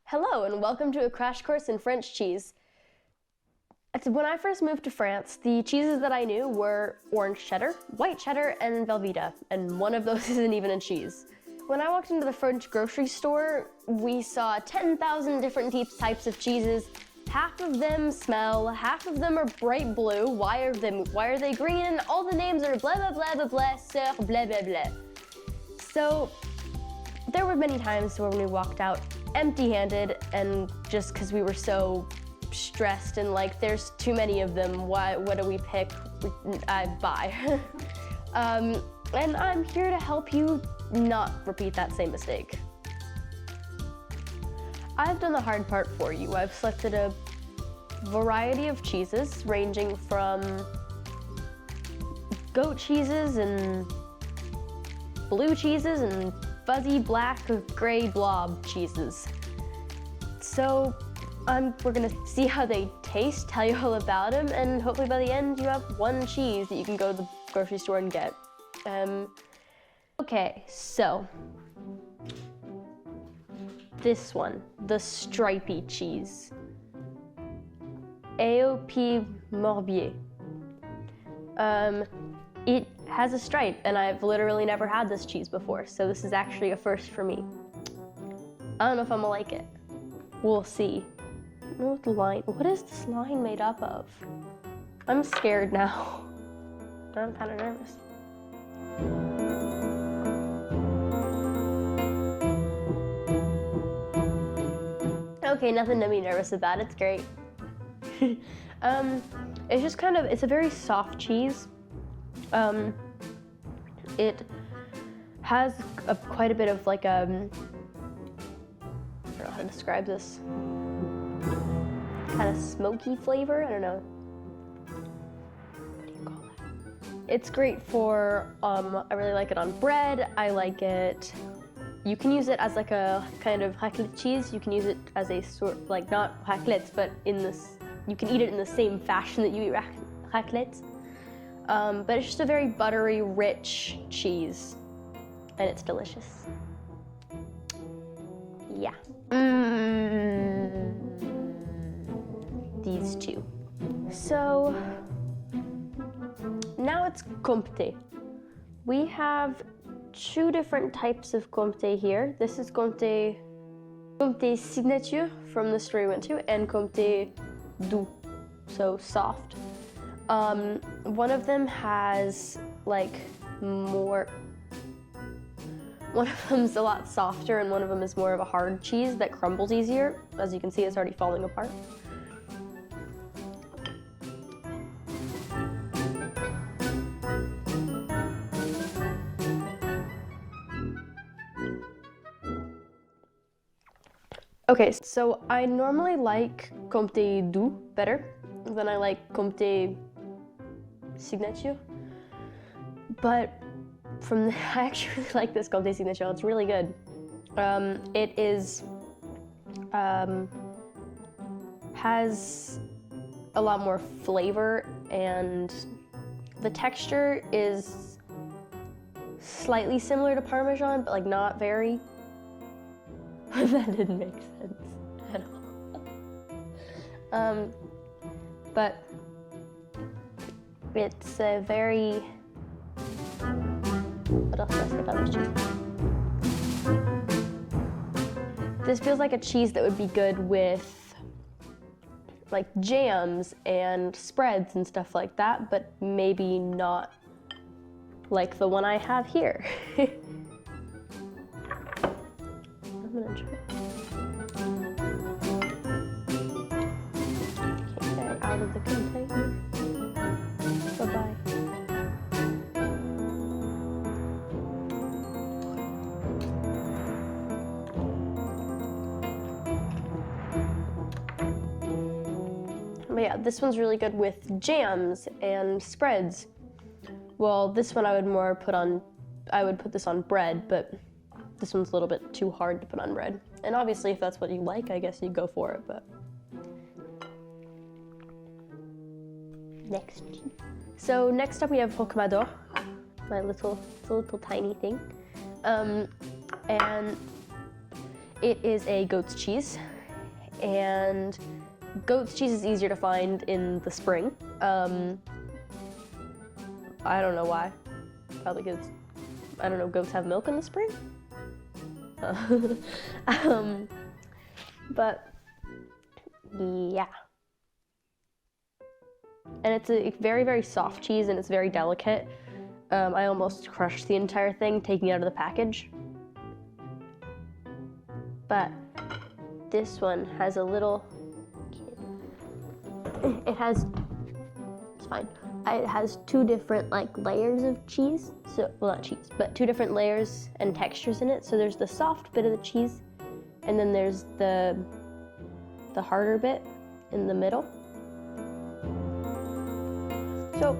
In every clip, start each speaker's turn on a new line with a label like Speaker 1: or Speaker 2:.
Speaker 1: Hello and welcome to a crash course in French cheese. When I first moved to France, the cheeses that I knew were orange cheddar, white cheddar, and Velveeta, and one of those isn't even a cheese. When I walked into the French grocery store, we saw 10,000 different types of cheeses. Half of them smell, half of them are bright blue. Why are they green? And all the names are blah blah blah blah blah, sur blah blah blah. So there were many times when we walked out empty-handed, and just because we were so stressed and like there's too many of them, what do we pick? I buy. And I'm here to help you not repeat that same mistake. I've done the hard part for you. I've selected a variety of cheeses ranging from goat cheeses and blue cheeses and fuzzy black gray blob cheeses. So we're gonna see how they taste, tell you all about them, and hopefully by the end you have one cheese that you can go to the grocery store and get. Okay, so this one, the stripy cheese. AOP Morbier. It has a stripe, and I've literally never had this cheese before, so this is actually a first for me. I don't know if I'm gonna like it. We'll see. I don't know what the line, what is this line made up of? I'm scared now. I'm kind of nervous. Okay, nothing to be nervous about, it's great. It's just kind of, it's a very soft cheese. It has quite a bit of like I don't know how to describe this, kind of smoky flavor, I don't know. What do you call that? It's great for, I really like it on bread, I like it, you can use it as like a kind of raclette cheese, you can use it as a sort, like not raclette, but in this, you can eat it in the same fashion that you eat raclette. But it's just a very buttery, rich cheese, and it's delicious. Yeah. These two. So now it's Comté. We have two different types of Comté here. This is Comté Signature from the store we went to, and Comté Doux, so soft. One of them has like more, one of them's a lot softer and one of them is more of a hard cheese that crumbles easier. As you can see, it's already falling apart. Okay, so I normally like Comté Doux better than I like Comté Signature, but I actually really like this Comté Signature. It's really good. It is has a lot more flavor, and the texture is slightly similar to Parmesan, but like not very. That didn't make sense at all. But it's a very, what else do I say about this cheese? This feels like a cheese that would be good with like jams and spreads and stuff like that, but maybe not like the one I have here. I'm gonna try. Okay, get out of the container. Bye-bye. But yeah, this one's really good with jams and spreads. Well, this one I would put this on bread, but this one's a little bit too hard to put on bread. And obviously, if that's what you like, I guess you go for it, but. Next. So next up we have Rocamadour, my little tiny thing. And it is a goat's cheese. And goat's cheese is easier to find in the spring. I don't know why. Probably because, I don't know, goats have milk in the spring? But yeah. And it's a very, very soft cheese and it's very delicate. I almost crushed the entire thing taking it out of the package. But this one has a little, it's fine. It has two different like layers of cheese. So, well, not cheese, but two different layers and textures in it. So there's the soft bit of the cheese, and then there's the harder bit in the middle. So,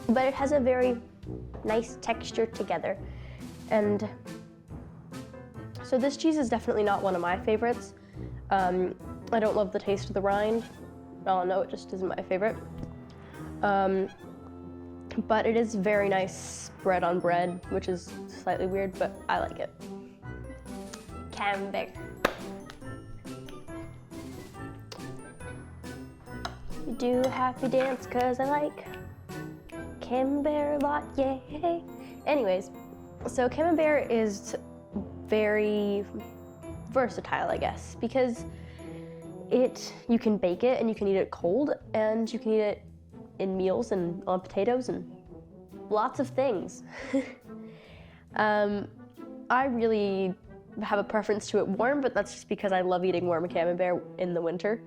Speaker 1: but it has a very nice texture together. And so this cheese is definitely not one of my favorites. I don't love the taste of the rind. Oh no, it just isn't my favorite. But it is very nice bread on bread, which is slightly weird, but I like it. Camembert. We do a happy dance cause I like Camembert a lot, yay. Anyways, so Camembert is very versatile, I guess, because you can bake it and you can eat it cold and you can eat it in meals and on potatoes and lots of things. I really have a preference to it warm, but that's just because I love eating warm Camembert in the winter.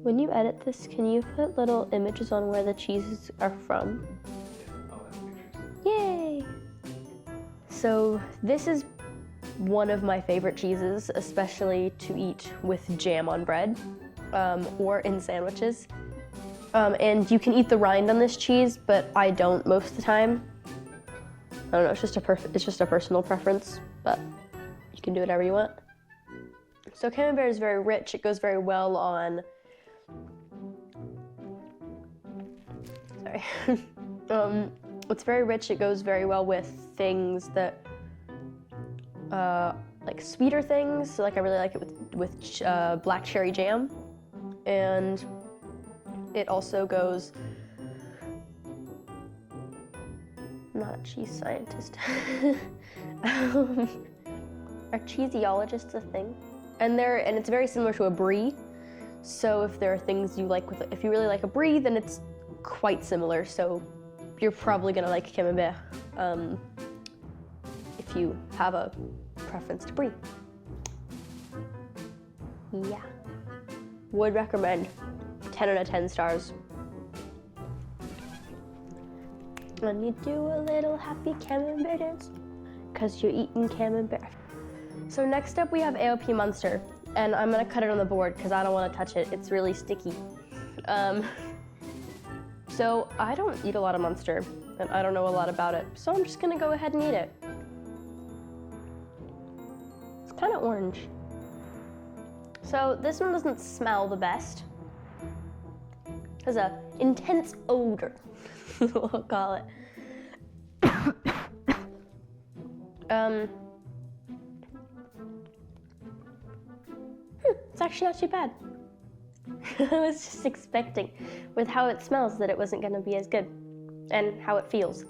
Speaker 1: When you edit this, can you put little images on where the cheeses are from? Yay! So this is one of my favorite cheeses, especially to eat with jam on bread or in sandwiches. And you can eat the rind on this cheese, but I don't most of the time. I don't know, it's just a personal preference, but you can do whatever you want. So Camembert is very rich. It goes very well on, it's very rich. It goes very well with things that, like sweeter things. So like I really like it with black cherry jam. And it also goes, I'm not a cheese scientist. Are cheesiologists a thing? And it's very similar to a brie. So if there are things you like if you really like a brie, then it's quite similar. So you're probably gonna like Camembert if you have a preference to brie. Yeah. Would recommend. 10 out of 10 stars. Let me do a little happy Camembert dance, cause you're eating Camembert. So next up we have AOP Munster, and I'm gonna cut it on the board because I don't want to touch it. It's really sticky. So I don't eat a lot of Munster, and I don't know a lot about it, so I'm just gonna go ahead and eat it. It's kind of orange. So this one doesn't smell the best. It has an intense odor, we'll call it. It's actually not too bad. I was just expecting, with how it smells, that it wasn't going to be as good, and how it feels.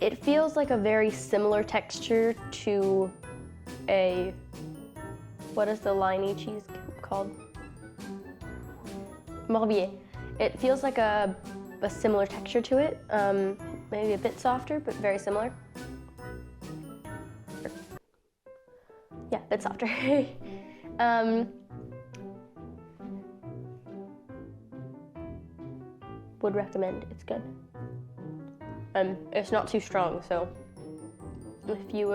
Speaker 1: It feels like a very similar texture to what is the liney cheese called? Morbier. It feels like a similar texture to it, maybe a bit softer, but very similar. Yeah, a bit softer. Would recommend, it's good. It's not too strong, so if you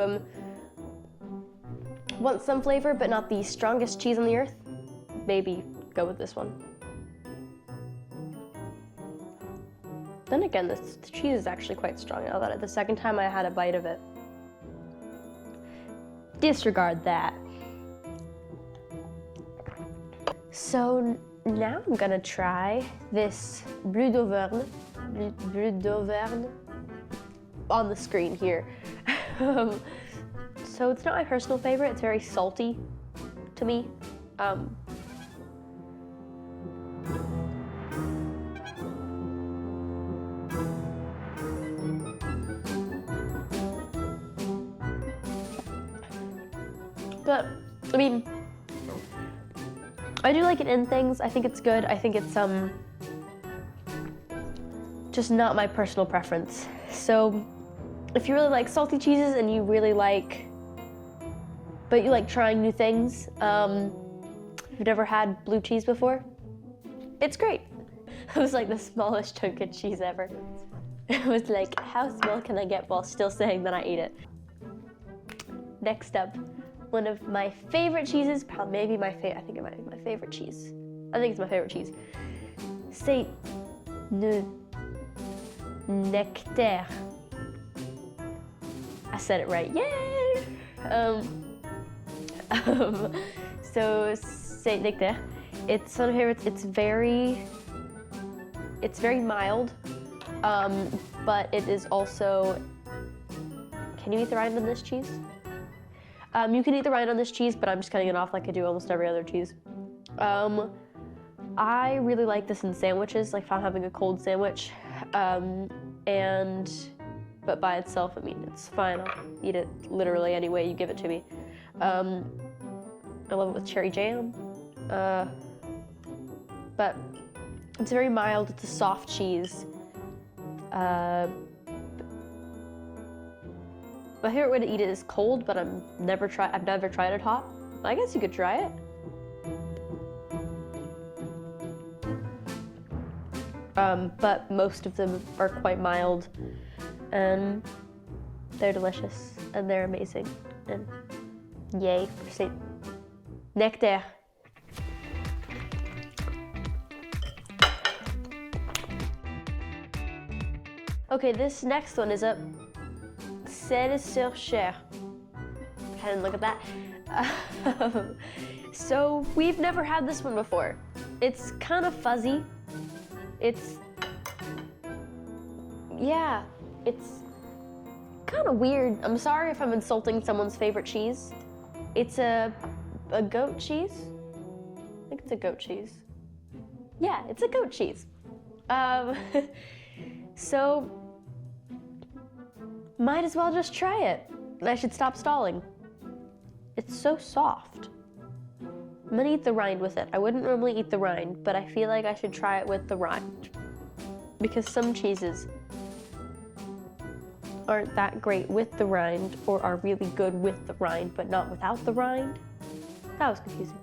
Speaker 1: want some flavor but not the strongest cheese on the earth, maybe go with this one. Then again, the cheese is actually quite strong now that the second time I had a bite of it. Disregard that. So Now I'm gonna try this Bleu D'Auvergne, Bleu D'Auvergne, on the screen here. So it's not my personal favorite, it's very salty to me. But, I mean, I do like it in things. I think it's good. I think it's just not my personal preference. So if you really like salty cheeses and you really like, but you like trying new things, if you've never had blue cheese before, it's great. It was like the smallest chunk of cheese ever. It was like, how small can I get while still saying that I ate it? Next up, one of my favorite cheeses, maybe my favorite, I think it might be my favorite cheese. I think it's my favorite cheese. C'est Nectaire. I said it right, yay! So c'est Nectaire. It's one of my favorites. It's very mild, but it is also, can you eat the rind on this cheese? You can eat the rind on this cheese, but I'm just cutting it off like I do almost every other cheese. I really like this in sandwiches, like if I'm having a cold sandwich. But by itself, I mean, it's fine. I'll eat it literally any way you give it to me. I love it with cherry jam. But it's very mild, it's a soft cheese. My favorite way to eat it is cold, but I've never tried it hot. I guess you could try it. But most of them are quite mild, and they're delicious, and they're amazing, and yay for Saint Nectaire. Okay, this next one is a Selle-Sur-Cher. I didn't look at that. So we've never had this one before. It's kind of fuzzy. It's kind of weird. I'm sorry if I'm insulting someone's favorite cheese. It's a goat cheese. I think it's a goat cheese. Yeah, it's a goat cheese. So might as well just try it. I should stop stalling. It's so soft. I'm gonna eat the rind with it. I wouldn't normally eat the rind, but I feel like I should try it with the rind. Because some cheeses aren't that great with the rind, or are really good with the rind, but not without the rind. That was confusing.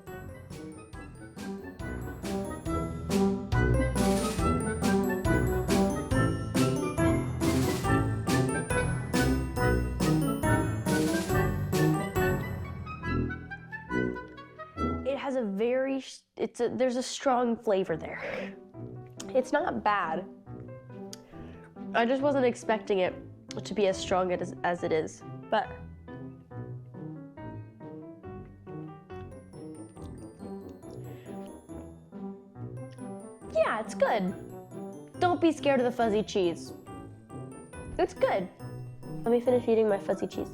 Speaker 1: There's a strong flavor there. It's not bad. I just wasn't expecting it to be as strong as it is, but yeah, it's good. Don't be scared of the fuzzy cheese. It's good. Let me finish eating my fuzzy cheese.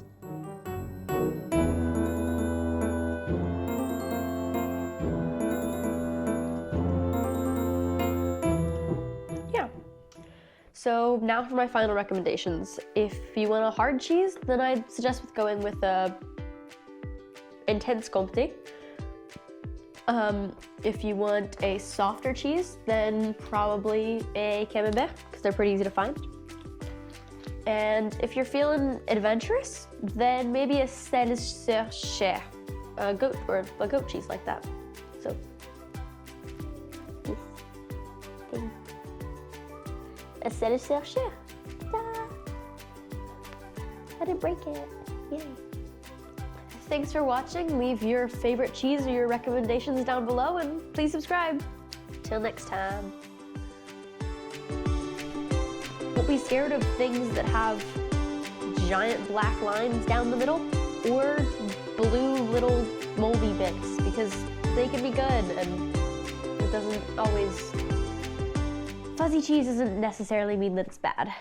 Speaker 1: So now for my final recommendations. If you want a hard cheese, then I'd suggest going with a intense Comté. If you want a softer cheese, then probably a Camembert, because they're pretty easy to find. And if you're feeling adventurous, then maybe a Selle-Sur-Cher, a goat cheese like that. So, this thing. A Selle-Sur-Cher. I didn't break it. Yay. Thanks for watching. Leave your favorite cheese or your recommendations down below, and please subscribe. Till next time. Don't be scared of things that have giant black lines down the middle or blue little moldy bits, because they can be good and It doesn't always, fuzzy cheese doesn't necessarily mean that it's bad.